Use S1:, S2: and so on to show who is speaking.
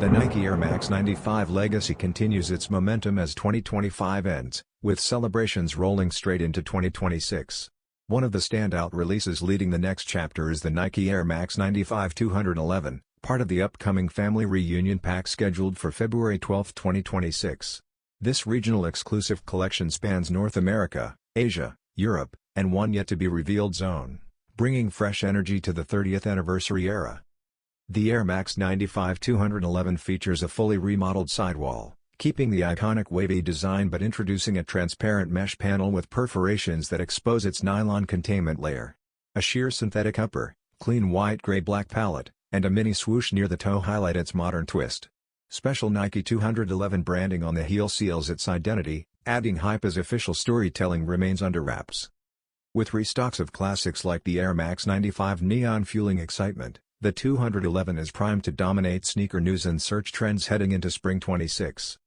S1: The Nike Air Max 95 legacy continues its momentum as 2025 ends, with celebrations rolling straight into 2026. One of the standout releases leading the next chapter is the Nike Air Max 95 211, part of the upcoming family reunion pack scheduled for February 12, 2026. This regional exclusive collection spans North America, Asia, Europe, and one yet-to-be-revealed zone, bringing fresh energy to the 30th anniversary era. The Air Max 95 211 features a fully remodeled sidewall, keeping the iconic wavy design but introducing a transparent mesh panel with perforations that expose its nylon containment layer. A sheer synthetic upper, clean white-gray-black palette, and a mini swoosh near the toe highlight its modern twist. Special Nike 211 branding on the heel seals its identity, adding hype as official storytelling remains under wraps. With restocks of classics like the Air Max 95 neon fueling excitement, the 211 is primed to dominate sneaker news and search trends heading into spring 26.